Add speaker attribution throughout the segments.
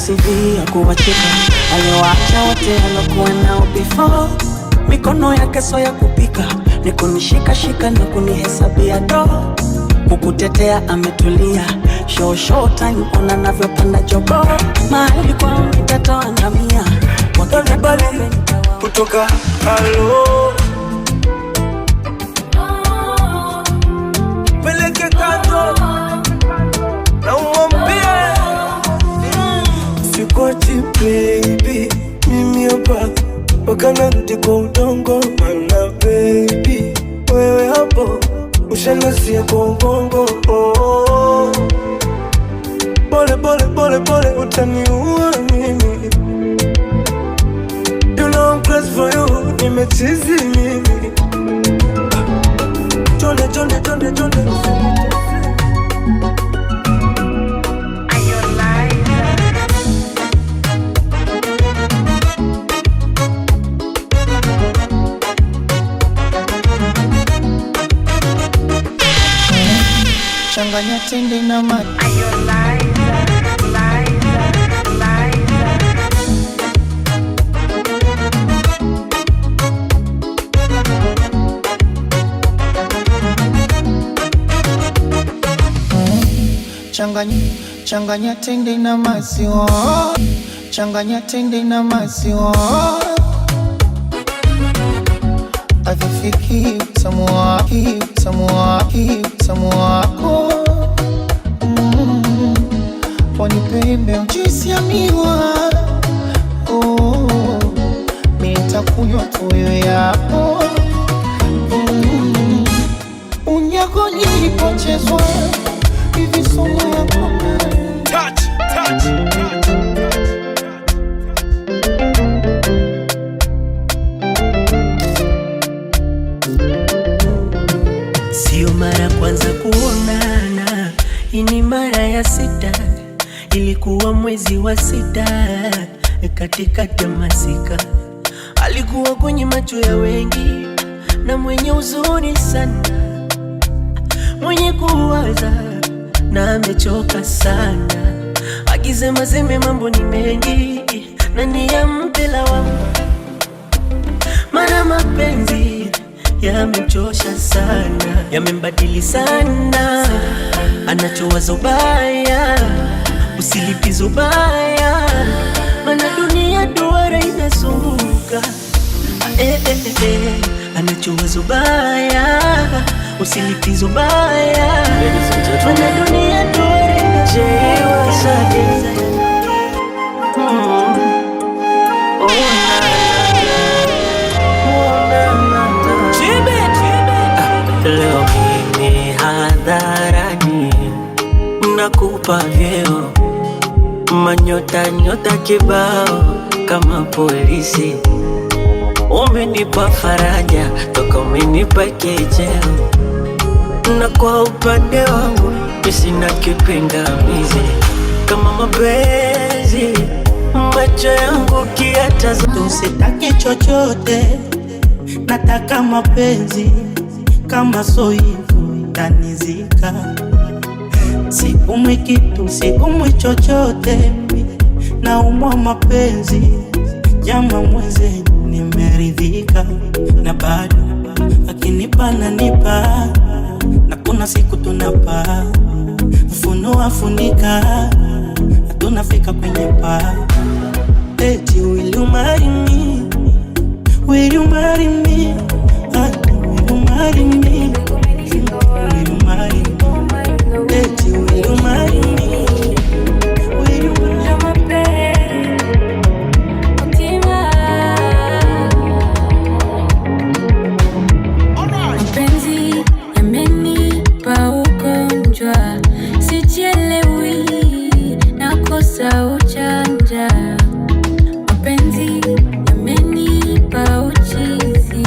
Speaker 1: CV ya kuwacheka aliwaacha wote alokuwa nao before. Mikono yake so ya kupika ni kunishika na kunihesabia do. Kukutetea ametulia, show time ona navyopanda jogo. Mahali kwa mitatoa ngamia wakibali
Speaker 2: kutoka halo peleke kando na umwambie sikwachi baby, mimi hapa wakana rudi kwa udongo. Mana baby wewe hapo ushanasia kwa ubongo. Pole utaniua mimi. You know I'm crazy for you, nimechizi mimi. Jonde
Speaker 3: changanya tende na maji. Changanya tende na maziwa. Changanya tende na maziwa. Avifiki utamu wako. Wanipembe mjuisi ya miwa. Nitakunywa tu wewe hapo. Unyago nilipochezwa hivi somo yako.
Speaker 2: touch.
Speaker 1: Sio mara kwanza kuonana, hii ni mara ya 6. Ilikuwa mwezi wa 6 katikati ya masika. Alikuwa kwenye macho ya wengi na mwenye huzuni sana, mwenye kuwaza na amechoka sana. Akisema seme mambo ni mengi na niyampe lawama, maana mapenzi yamemchosha sana, yamembadili sana. Anachowaza ubaya, usilipize ubaya, maana dunia duara inazunguka. Anachowaza ubaya, usilipize ubaya, maana dunia duara inazunguka. Leo mimi hadharani nakupa vyeo, nyota kibao kama polisi. Umenipa faraja toka umenipa kejeo, na kwa upande wangu sina kipingamizi. Kama mapenzi macho yangu kiyatazama,
Speaker 4: sitaki chochote, nataka mapenzi. Kama so hivyo itanizika. Siumwi kitu, siumwi chochote, naumwa mapenzi. Jama mwenzenu nimeridhika, na bado akinipa nanipa, na kuna siku tunapa funua funika, tunafika kwenye paa. Eti will you marry me? Will you marry me? Will you marry me? Will you marry me? Eti will you marry me? Will you marry me?
Speaker 5: Mapenzi yamenipa ugonjwa, sijielewi, nakosa ujanja. Mapenzi yamenipa uchizi,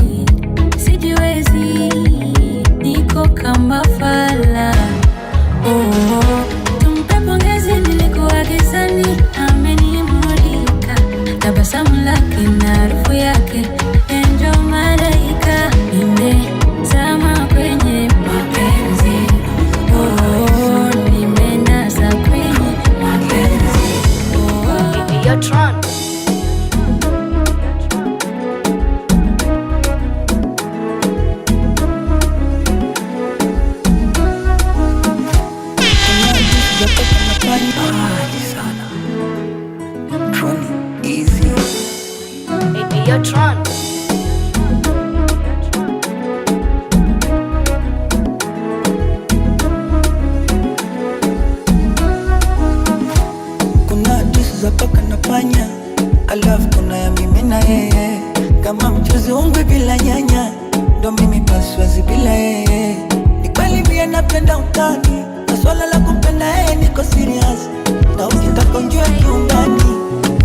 Speaker 1: napenda utani, na swala la kumpenda yeye niko serious. Na ukitaka unjue kiundani,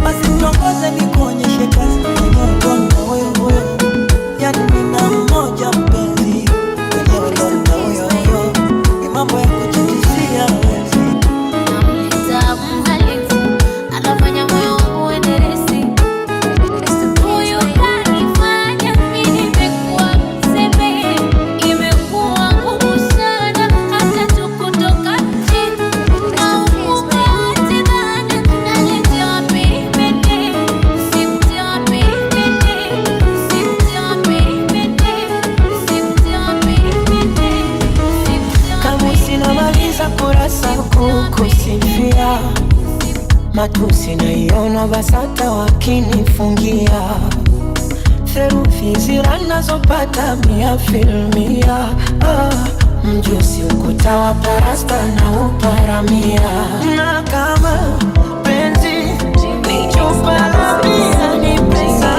Speaker 1: basi tuongoze nikuonyeshe kazi kwenye mkono huyo. Yani nina mmoja mpenzi, mwenyewe ndo huyo. Ni mambo ya kujitishia wezi.
Speaker 5: Namleta mhalifu, anafanya moyo wangu uendelezi. Huyu kanifanya mimi nimekuwa mseme. Imekuwa ngumu sana hata tu kutoka chini. Naume wote dhana, naletewa pembeni. Simtewa pembeni, simtewa pembeni, simtewa pembeni.
Speaker 1: Kama sinamaliza kurasa kukusifia, matusi naiona BASATA wakinifungia. Theruthi zira nazopata 100%. Mjusi ukuta wa parasta na uparamia. Na kama penzi ni chupa la bia, ni pesa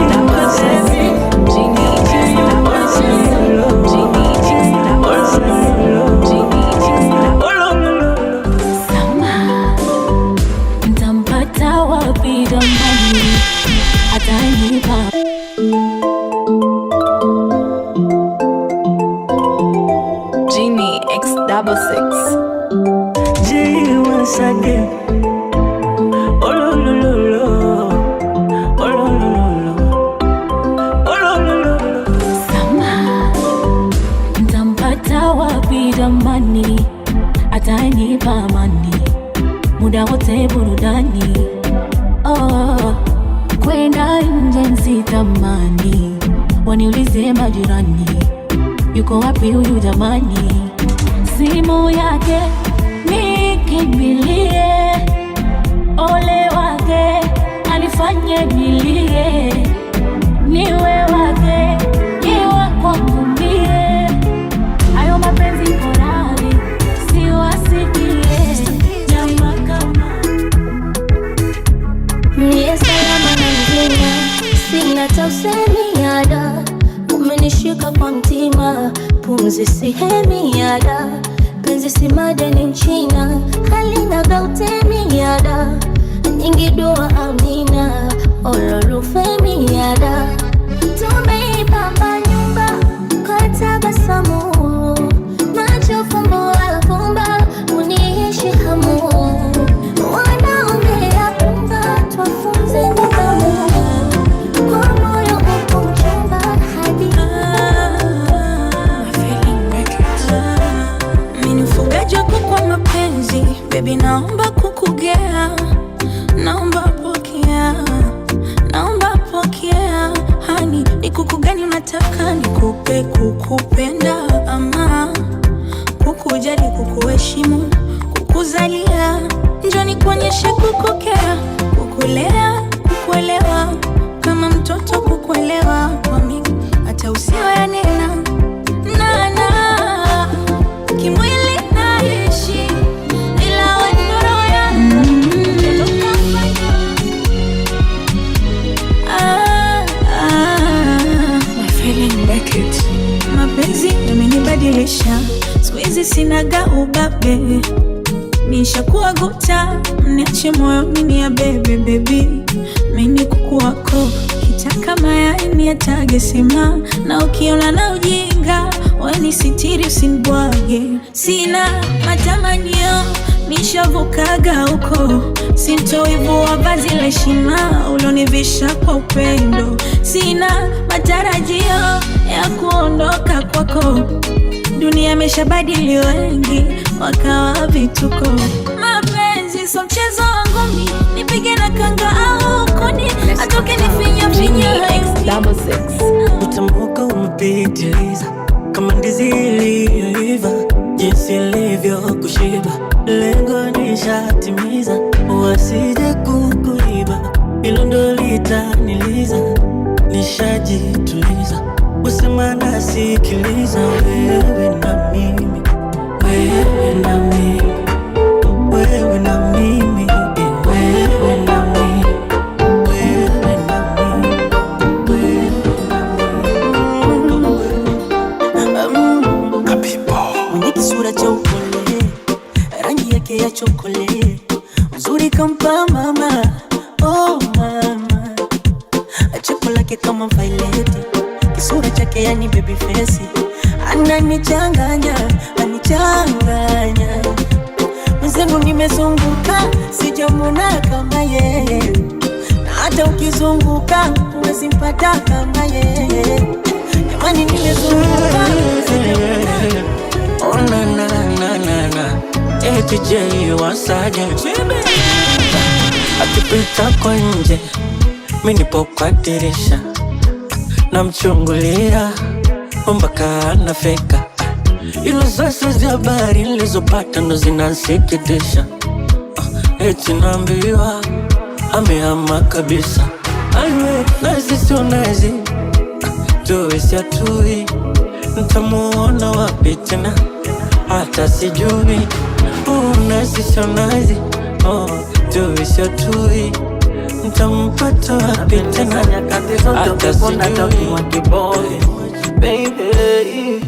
Speaker 1: na mazevi.
Speaker 5: Ntampata wapi damani, atanipa
Speaker 6: Genie X66.
Speaker 1: G once again. Oh lo lo lo lo. Oh lo lo lo lo. Oh lo lo lo lo.
Speaker 5: sama. Ntampata wapi damani, atanipa amani, muda wote burudani. Oh, kwenda nje nsitamani, waniulize majirani, yuko wapi huyu jamani? Simu yake nikimbilie, ole wake anifanye nilie. Niwe wake, niwe kwangu mie. Hayo mapenzi korali, siwasikie. Nyama kama
Speaker 7: Mie salama na mzima, sina tausemi yada. Umenishika kwa mtima, pumzi sihemi yada. Penzi si madeni nchina, halina gautemi yada. Nyingi dua amina, ololufemi yada. Tumeipamba nyumba kwa tabasamu, macho fumbo alfumba, uniishi hamu. Wanaongea pumba, twafunze nidhamu. Kwa moyo upo mchumba hadi
Speaker 5: mimi mfugaji wako kwa mapenzi, baby naomba kukugea, naomba pokea, naomba pokea. Hani ni kuku gani unataka nikupe? Kukupenda ama kukujali, kukuheshimu, kukuzalia? Njoo nikuonyeshe kukokea, kukulea, kukuelewa, kama mtoto kukuelewa. Kwa mimi hata usiwe nena nana, kimwili naishi ila wewe roho yangu. Mapenzi yamenibadilisha, siku hizi sinaga ubabe. Nishakuwa guta, mniache moyoni ni ya bebe baby. Mimi kuku wako, kitaka mayai niatage sema. Na ukiona na ujinga, wani sitiri usinibwage. Sina matamanio, nishavukaga huko. Sintoivua vazi la heshima, ulonivisha kwa upendo. Sina matarajio ya kuondoka kwako, dunia imeshabadili wengi, wakawa vituko. Mapenzi so mchezo wangu mimi, nipige na kanga au kuni, atoke nifinya finya.
Speaker 6: X66.
Speaker 1: Utamuka umepitiliza, kama ndizi iliyoiva, jinsi ilivyo kushiba. Lengo nishatimiza, wasije kukuiba, hilo ndo litaniliza. Nishajituliza, usema nasikiliza. Wewe na mimi, wewe na mimi, wewe na mimi, wewe na mimi, wewe na mimi, wewe na mimi. Mwenye kisura cha upole, rangi yake ya chokole, uzuri kampa mama, oh mama, cheko lake kama violet, kisura chake yani baby face, ananichanganya, anichanganya. Mwenzenu nimezunguka, sijamwona kama yeye, na hata ukizunguka huwezi mpata kama yeye. Jamani nimezunguka, sijamwona.
Speaker 8: Oh na na na na na, ATJ wasaje akipita kwa nje, mimi nipo kwa dirisha namchungulia mpaka anafika. Ilo sasa za habari nilizopata ndo zinanisikitisha. Eti naambiwa amehama kabisa. Anwe nazi sio nazi, tuwe si atui, nitamuona wapi tena hata sijui. Nazi sio nazi, tuwe si atui, nitampata wapi tena hata sijui.
Speaker 1: Baby,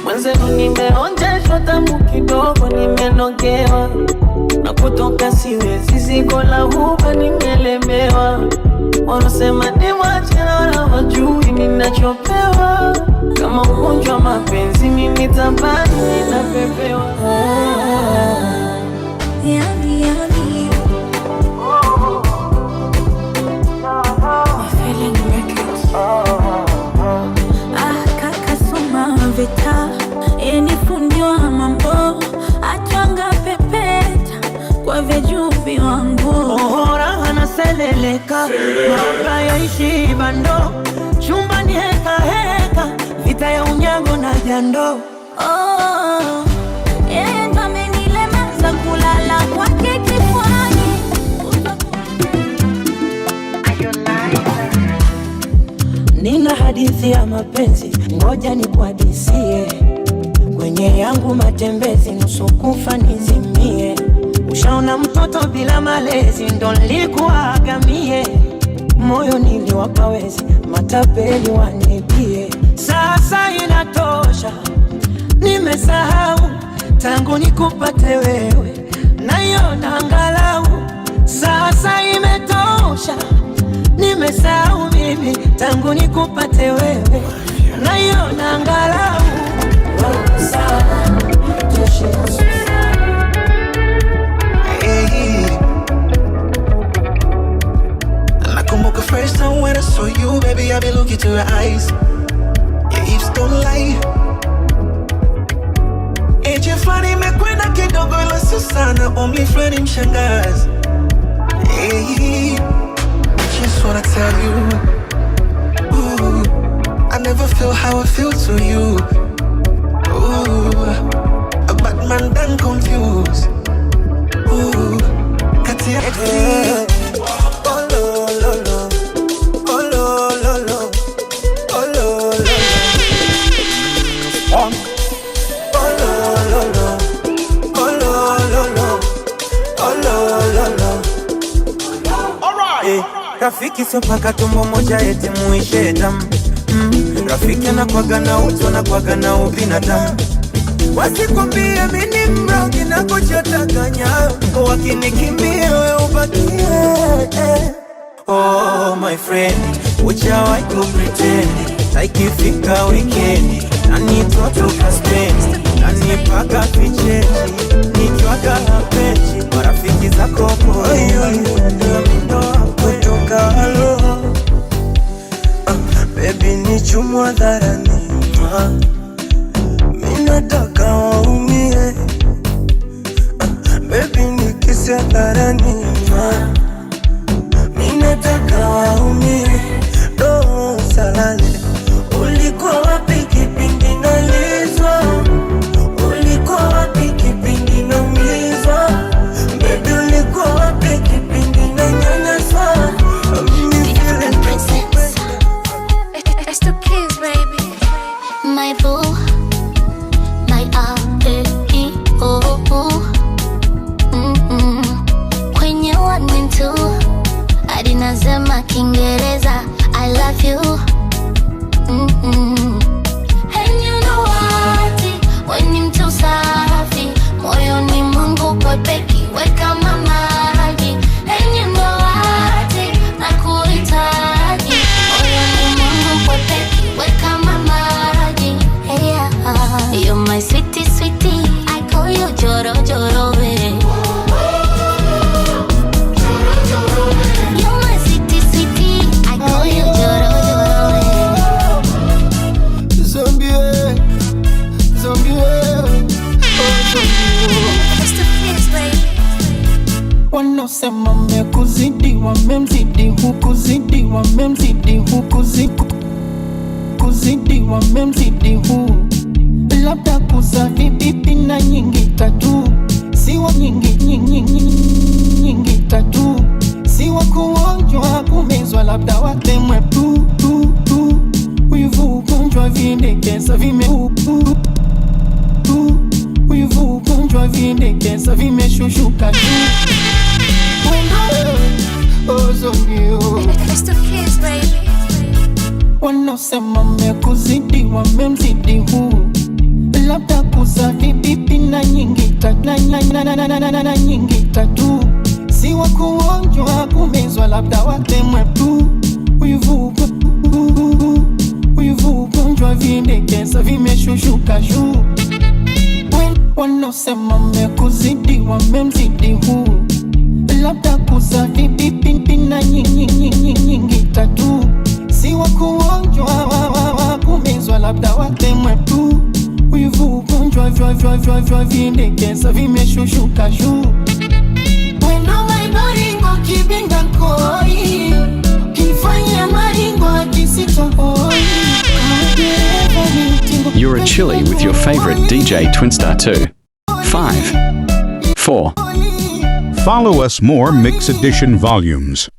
Speaker 1: mwenzenu nimeonjeshwa tamu kidogo, nimenogewa na kutoka siwezi, zigo la huba nimelemewa. Wanasema niwache na wajui ninachopewa, kama ugonjwa mapenzi mimi tabani ninapepewa.
Speaker 7: Yummy, yummy.
Speaker 5: Vita enifundiwa mambo atwanga pepeta kwa vejuvi wangu.
Speaker 1: Raha na seleleka maka yaishi bando, chumba ni heka heka, vita ya unyago na jando.
Speaker 5: Yeye ndo amenilemaza kulala kwake kifuani.
Speaker 1: Nina hadithi ya mapenzi, ngoja nikuhadisie. Kwenye yangu matembezi, nusu kufa nizimie. Ushaona mtoto bila malezi, ndo nilikuaga mie. Moyo niliwapa wezi, matapeli wanibie. Sasa inatosha, nimesahau tangu nikupate wewe, naiona angalau. Sasa imetosha, nimesahau mimi tangu nikupate wewe, naiona angalau.
Speaker 2: Nakumbuka first time when I saw you, baby, I be looking to your eyes. Your hips don't lie. Eje flani mekwenda kidogo ila sio sana, only flani mshangazi. Hey, just wanna tell you, ooh, I never feel how I feel to you. Ooh, a bad man done confused. Ooh, kati ya oh lo lo lo, oh lo lo lo, oh lo lo lo, oh lo lo lo, oh lo lo lo, oh lo lo lo.
Speaker 9: Rafiki sio paka tumbo moja eti muishe damu. Rafiki anakwaga na utu, anakwaga na ubinadamu. Wasikwambie mimi mrogi na kuchotaganya, wakinikimbia we ubakie. Oh my friend, uchawahi kupretend, ikifika weekend nanitoto kaspendi, nanipaka ficheji, nikiwaga hapeji. Marafiki zako
Speaker 2: kutoka halo, baby ni chumwa dharani, minataka waumie. Baby ni kisi dharani, minataka waumie. Do salale, ulikuwa wapi kipindi nalizwa? Ulikuwa wapi kipindi naumizwa? Baby ulikuwa wapi kipindi nanyanyaswa?
Speaker 7: It's the kids, baby. My boo, my
Speaker 3: Wanaosema mmekuzidi wamemzidi huku zidi wamemzidi huku ziku kuzidi wamemzidi huu labda kuzavi bibi na nyingi tatu siwa nyingi tatu siwa kuonjwa kumezwa labda watemwe tu wivu ugonjwa vindekesa vimeupu wivu ugonjwa vindekesa vimeshushuka tu wanaosema mmekuzidi wamemzidi huu labda kuzavi bibi na nyingi tatu siwa kuonjwa kumezwa labda watemwe tu wivu ugonjwa vindekesa vimeshushuka juu wanaosema mmekuzidi wamemzidi huu labda kuzavi bibi na nyingi tatu siwa kuonjwa kumezwa labda watemwe tu wivu ugonjwa vindekesa vimeshushuka juu wendo maiboringo kibinda koi kifanya maringo akisitohoi.
Speaker 10: You're a chili with your favorite DJ Twinstar 2. 5. 4.
Speaker 11: Follow us more Mix Edition volumes.